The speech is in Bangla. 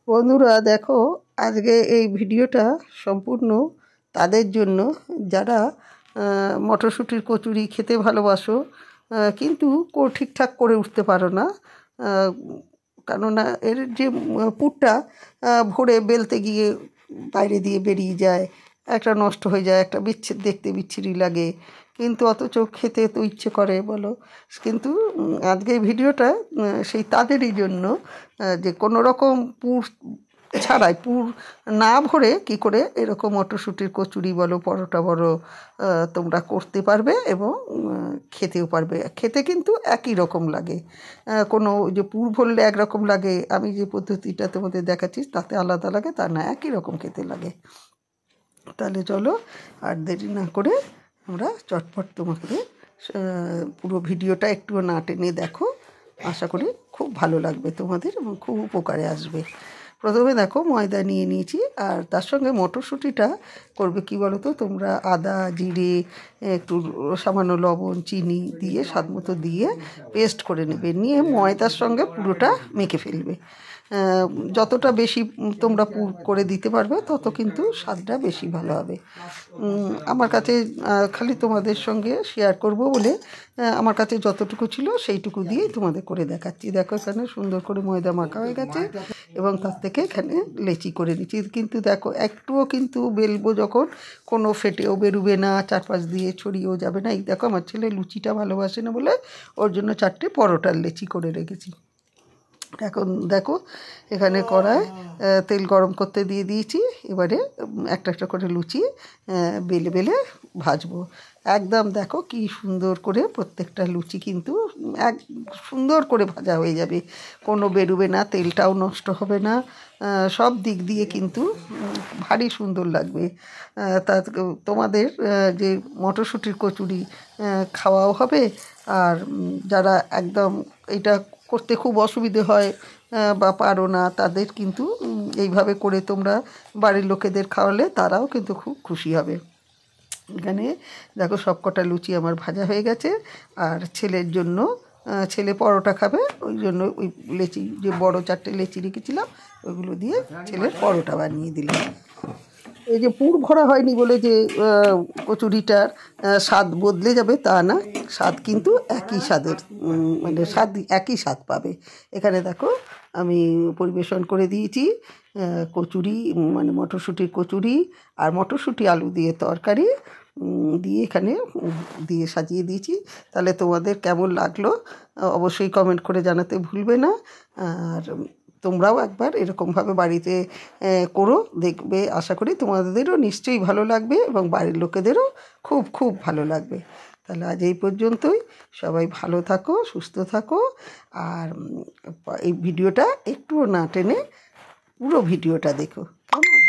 বন্ধুরা দেখো, আজকে এই ভিডিওটা সম্পূর্ণ তাদের জন্য যারা মটরশুঁটির কচুরি খেতে ভালোবাসো, কিন্তু ঠিকঠাক করে উঠতে পারো না। কেননা এর যে পুরটা ভরে বেলতে গিয়ে বাইরে দিয়ে বেরিয়ে যায়, একটা নষ্ট হয়ে যায়, একটা দেখতে বিচ্ছিরি লাগে, কিন্তু অথচ খেতে তো ইচ্ছে করে বলো। কিন্তু আজকে এই ভিডিওটা সেই তাদেরই জন্য, যে কোনো রকম পুর ছাড়াই, পুর না ভরে কি করে এরকম মটরশুঁটির কচুরি বলো, পরোটা বলো, তোমরা করতে পারবে এবং খেতেও পারবে। খেতে কিন্তু একই রকম লাগে, কোনো যে পুর ভরলে একরকম লাগে, আমি যে পদ্ধতিটা তোমাদের দেখাচ্ছি তাতে আলাদা লাগে তা না, একই রকম খেতে লাগে। তাহলে চলো আর দেরি না করে আমরা চটপট তোমাকে পুরো ভিডিওটা একটুও না টেনে দেখো। আশা করি খুব ভালো লাগবে তোমাদের এবং খুব উপকারে আসবে। প্রথমে দেখো, ময়দা নিয়ে নিয়েছি, আর তার সঙ্গে মটরশুঁটিটা করবে কি বলো তো, তোমরা আদা জিরে একটু সামান্য লবণ চিনি দিয়ে স্বাদ মতো দিয়ে পেস্ট করে নেবে, নিয়ে ময়দার সঙ্গে পুরোটা মেখে ফেলবে। যতটা বেশি তোমরা পুর করে দিতে পারবে তত কিন্তু স্বাদটা বেশি ভালো হবে। আমার কাছে খালি তোমাদের সঙ্গে শেয়ার করব বলে আমার কাছে যতটুকু ছিল সেইটুকু দিয়েই তোমাদের করে দেখাচ্ছি। দেখো, এখানে সুন্দর করে ময়দা মাখা হয়ে গেছে এবং তার থেকে এখানে লেচি করে নিচ্ছি। কিন্তু দেখো, একটুও কিন্তু বেলবো যখন কোনো ফেটেও বেরোবে না, চারপাশ দিয়ে ছড়িয়েও যাবে না। এই দেখো, আমার ছেলে লুচিটা ভালোবাসে না বলে ওর জন্য 4টে পরোটার লেচি করে রেখেছি। এখন দেখো, এখানে কড়ায় তেল গরম করতে দিয়ে দিয়েছি। এবারে একটা একটা করে লুচি বেলে বেলে ভাজবো। একদম দেখো কি সুন্দর করে প্রত্যেকটা লুচি কিন্তু এক সুন্দর করে ভাজা হয়ে যাবে, কোনো বেরোবে না, তেলটাও নষ্ট হবে না, সব দিক দিয়ে কিন্তু ভারী সুন্দর লাগবে। তা তোমাদের যে মটরশুঁটির কচুরি খাওয়াও হবে, আর যারা একদম এটা করতে খুব অসুবিধে হয় বা পারো না, তাদের কিন্তু এইভাবে করে তোমরা বাড়ির লোকেদের খাওয়ালে তারাও কিন্তু খুব খুশি হবে। এখানে দেখো, সবকটা লুচি আমার ভাজা হয়ে গেছে, আর ছেলের জন্য, ছেলে পরোটা খাবে, ওই জন্য ওই লেচি যে বড় 4টে লেচি রেখেছিলাম ওইগুলো দিয়ে ছেলের পরোটা বানিয়ে দিলাম। এই যে পুর ভরা হয়নি বলে যে কচুরিটার স্বাদ বদলে যাবে তা না, স্বাদ কিন্তু একই স্বাদের, মানে স্বাদ একই স্বাদ পাবে। এখানে দেখো, আমি পরিবেশন করে দিয়েছি কচুরি, মানে মটরশুঁটির কচুরি আর মটরশুঁটি আলু দিয়ে তরকারি দিয়ে এখানে দিয়ে সাজিয়ে দিয়েছি। তাহলে তোমাদের কেমন লাগলো অবশ্যই কমেন্ট করে জানাতে ভুলবে না। আর তোমরাও একবার এরকমভাবে বাড়িতে করো, দেখবে, আশা করি তোমাদেরও নিশ্চয়ই ভালো লাগবে এবং বাড়ির লোকেদেরও খুব খুব ভালো লাগবে। তাহলে আজ এই পর্যন্তই। সবাই ভালো থাকো, সুস্থ থাকো, আর এই ভিডিওটা একটুও না টেনে পুরো ভিডিওটা দেখো, কেমন?